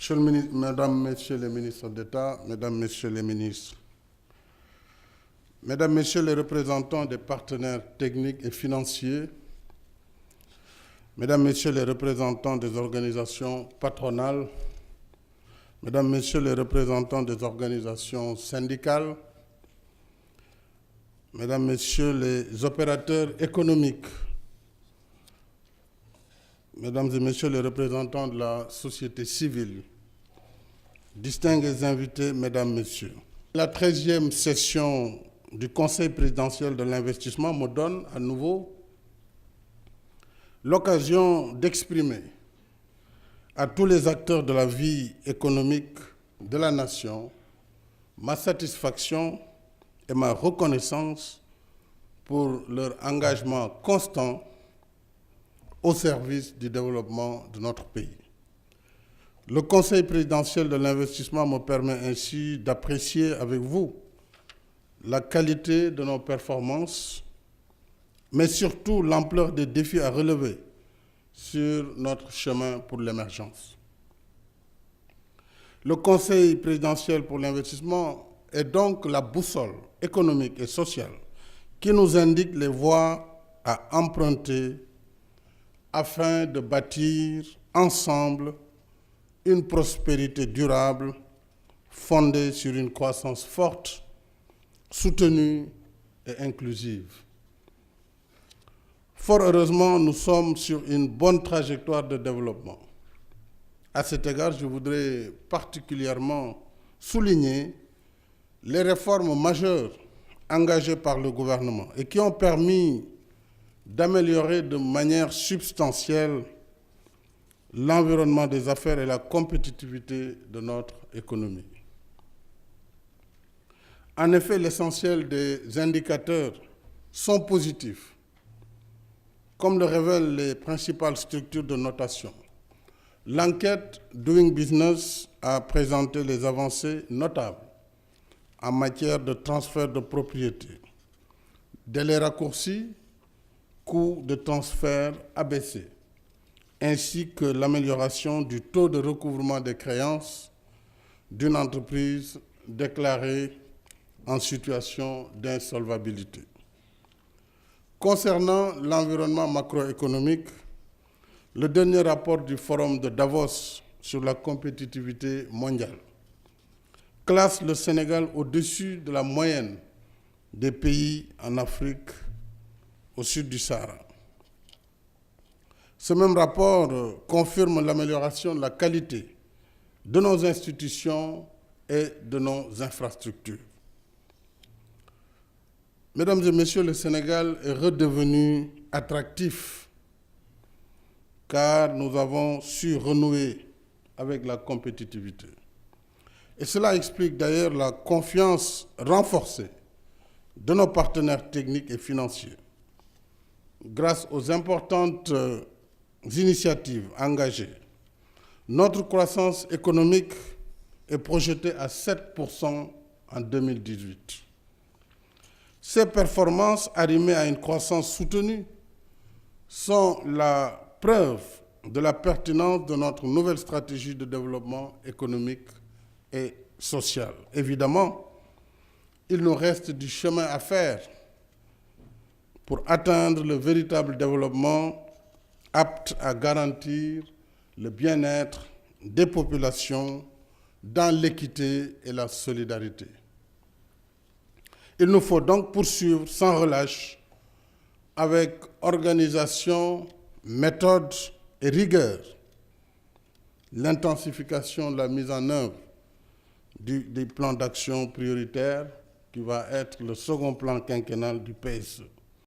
Monsieur le ministre, Mesdames, Messieurs les ministres d'État, Mesdames, Messieurs les ministres, Mesdames, Messieurs les représentants des partenaires techniques et financiers, Mesdames, Messieurs les représentants des organisations patronales, Mesdames, Messieurs les représentants des organisations syndicales, Mesdames, Messieurs les opérateurs économiques, Mesdames et Messieurs les représentants de la société civile, distingués invités, Mesdames, Messieurs. La 13e session du Conseil présidentiel de l'investissement me donne à nouveau l'occasion d'exprimer à tous les acteurs de la vie économique de la nation ma satisfaction et ma reconnaissance pour leur engagement constant au service du développement de notre pays. Le Conseil présidentiel de l'investissement me permet ainsi d'apprécier avec vous la qualité de nos performances, mais surtout l'ampleur des défis à relever sur notre chemin pour l'émergence. Le Conseil présidentiel pour l'investissement est donc la boussole économique et sociale qui nous indique les voies à emprunter afin de bâtir ensemble une prospérité durable fondée sur une croissance forte, soutenue et inclusive. Fort heureusement, nous sommes sur une bonne trajectoire de développement. À cet égard, je voudrais particulièrement souligner les réformes majeures engagées par le gouvernement et qui ont permis d'améliorer de manière substantielle l'environnement des affaires et la compétitivité de notre économie. En effet, l'essentiel des indicateurs sont positifs, comme le révèlent les principales structures de notation. L'enquête Doing Business a présenté les avancées notables en matière de transfert de propriété, délais raccourcis, coûts de transfert abaissés, ainsi que l'amélioration du taux de recouvrement des créances d'une entreprise déclarée en situation d'insolvabilité. Concernant l'environnement macroéconomique, le dernier rapport du Forum de Davos sur la compétitivité mondiale classe le Sénégal au-dessus de la moyenne des pays en Afrique au sud du Sahara. Ce même rapport confirme l'amélioration de la qualité de nos institutions et de nos infrastructures. Mesdames et Messieurs, le Sénégal est redevenu attractif car nous avons su renouer avec la compétitivité. Et cela explique d'ailleurs la confiance renforcée de nos partenaires techniques et financiers. Grâce aux importantes initiatives engagées, notre croissance économique est projetée à 7% en 2018. Ces performances, arrimées à une croissance soutenue, sont la preuve de la pertinence de notre nouvelle stratégie de développement économique et social. Évidemment, il nous reste du chemin à faire pour atteindre le véritable développement apte à garantir le bien-être des populations dans l'équité et la solidarité. Il nous faut donc poursuivre sans relâche avec organisation, méthode et rigueur l'intensification de la mise en œuvre des plans d'action prioritaires qui va être le second plan quinquennal du PSE.